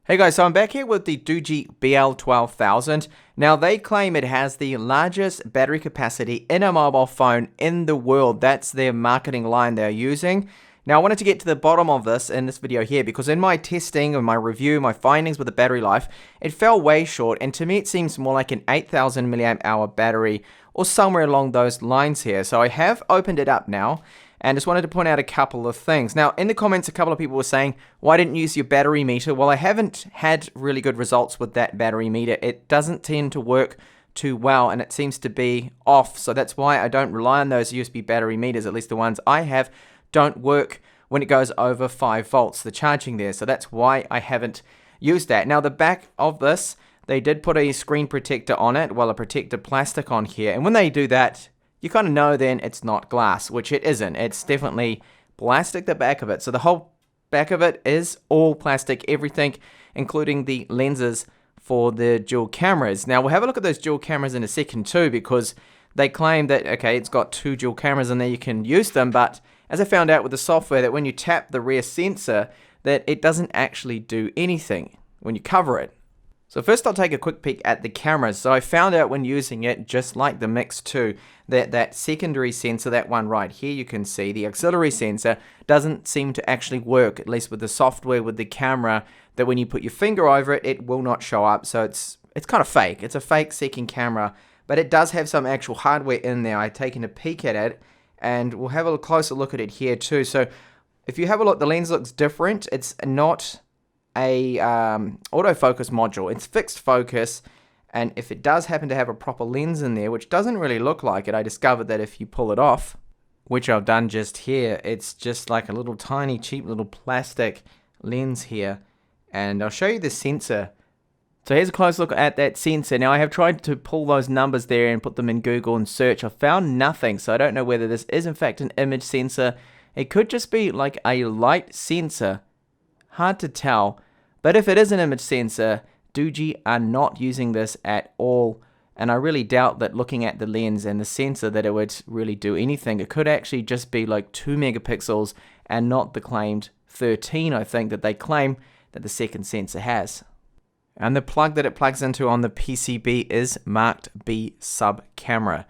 Hey guys, so I'm back here with the Doogee BL12000. Now they claim it has the largest battery capacity in a mobile phone in the world. That's their marketing line they're using. Now I wanted to get to the bottom of this in this video here because in my testing and my review, my findings with the battery life, it fell way short, and to me it seems more like an 8,000 milliamp hour battery or somewhere along those lines here. So I have opened it up now and just wanted to point out a couple of things. Now, in the comments, a couple of people were saying, why didn't you use your battery meter? Well, I haven't had really good results with that battery meter. It doesn't tend to work too well, and it seems to be off. So that's why I don't rely on those USB battery meters, at least the ones I have, don't work when it goes over 5 volts, the charging there. So that's why I haven't used that. Now, the back of this, they did put a screen protector on it, well, a protective plastic on here. And when they do that, you kind of know then it's not glass, which it isn't. It's definitely plastic, the back of it. So the whole back of it is all plastic, everything, including the lenses for the dual cameras. Now, we'll have a look at those dual cameras in a second too, because they claim that, okay, it's got 2 dual cameras and there you can use them. But as I found out with the software, that when you tap the rear sensor, that it doesn't actually do anything when you cover it. So first I'll take a quick peek at the cameras. So I found out when using it, just like the Mix 2, that secondary sensor, that one right here, you can see the auxiliary sensor doesn't seem to actually work, at least with the software with the camera, that when you put your finger over it, it will not show up. So it's kind of fake. It's a fake second camera, but it does have some actual hardware in there. I've taken a peek at it, and we'll have a closer look at it here too. So if you have a look, the lens looks different. It's not a autofocus module. It's fixed focus, and if it does happen to have a proper lens in there, which doesn't really look like it, I discovered that if you pull it off, which I've done just here, it's just like a little tiny cheap little plastic lens here. And I'll show you the sensor. So here's a close look at that sensor. Now I have tried to pull those numbers there and put them in Google and search. I found nothing, so I don't know whether this is in fact an image sensor. It could just be like a light sensor. Hard to tell. But if it is an image sensor, Doogee are not using this at all. And I really doubt that looking at the lens and the sensor that it would really do anything. It could actually just be like 2 megapixels and not the claimed 13, I think, that they claim that the second sensor has. And the plug that it plugs into on the PCB is marked B sub camera.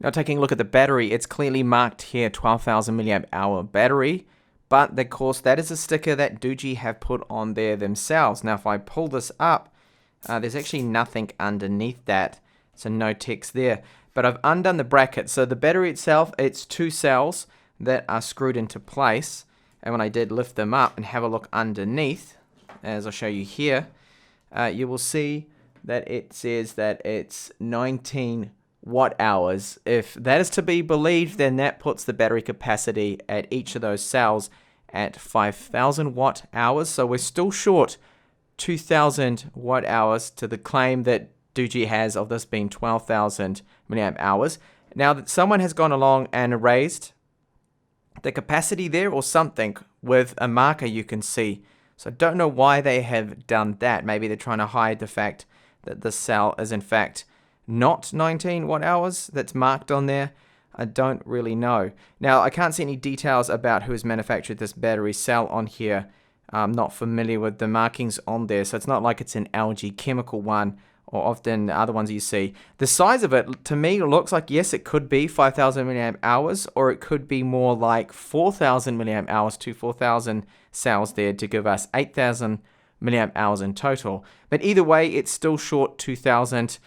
Now taking a look at the battery, it's clearly marked here 12,000 milliamp hour battery. But of course that is a sticker that Doogee have put on there themselves. Now if I pull this up, there's actually nothing underneath that. So no text there. But I've undone the bracket. So the battery itself, it's 2 cells that are screwed into place. And when I did lift them up and have a look underneath, as I'll show you here, you will see that it says that it's 19 watt hours. If that is to be believed, then that puts the battery capacity at each of those cells at 5,000 watt hours. So we're still short 2,000 watt hours to the claim that Doogee has of this being 12,000 milliamp hours. Now that someone has gone along and erased the capacity there or something with a marker, you can see. So I don't know why they have done that. Maybe they're trying to hide the fact that this cell is in fact not 19 watt hours that's marked on there. I don't really know. Now, I can't see any details about who has manufactured this battery cell on here. I'm not familiar with the markings on there, so it's not like it's an LG chemical one or often the other ones you see. The size of it, to me, looks like, yes, it could be 5,000 milliamp hours, or it could be more like 4,000 milliamp hours to 4,000 cells there to give us 8,000 milliamp hours in total. But either way, it's still short 2,000.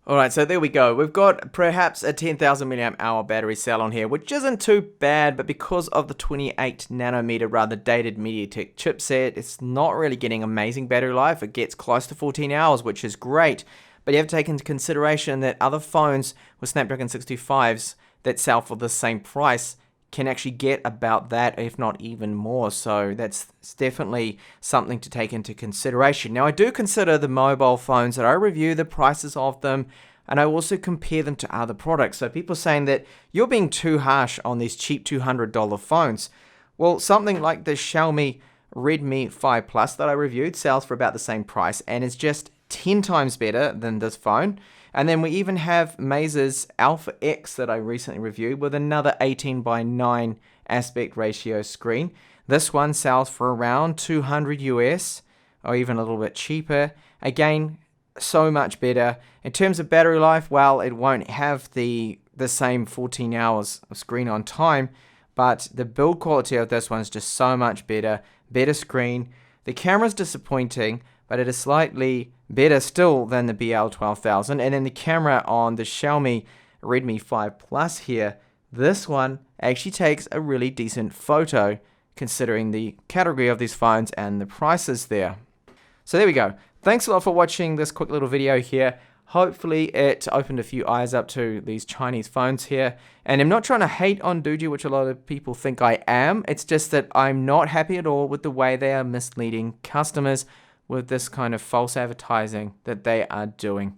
Alright, so there we go. We've got perhaps a 10,000 milliamp hour battery cell on here, which isn't too bad, but because of the 28 nanometer rather dated MediaTek chipset, it's not really getting amazing battery life. It gets close to 14 hours, which is great, but you have to take into consideration that other phones with Snapdragon 625s that sell for the same price can actually get about that, if not even more. So that's definitely something to take into consideration. Now, I do consider the mobile phones that I review, the prices of them, and I also compare them to other products. So people saying that you're being too harsh on these cheap $200 phones. Well, something like the Xiaomi Redmi 5 Plus that I reviewed sells for about the same price and is just 10 times better than this phone. And then we even have Mazer's Alpha X that I recently reviewed with another 18:9 aspect ratio screen. This one sells for around $200 US, or even a little bit cheaper. Again, so much better. In terms of battery life, well, it won't have the same 14 hours of screen on time, but the build quality of this one's just so much better. Better screen. The camera's disappointing, but it is slightly better still than the BL12000. And then the camera on the Xiaomi Redmi 5 Plus here, this one actually takes a really decent photo considering the category of these phones and the prices there. So there we go. Thanks a lot for watching this quick little video here. Hopefully it opened a few eyes up to these Chinese phones here. And I'm not trying to hate on Doogee, which a lot of people think I am. It's just that I'm not happy at all with the way they are misleading customers with this kind of false advertising that they are doing.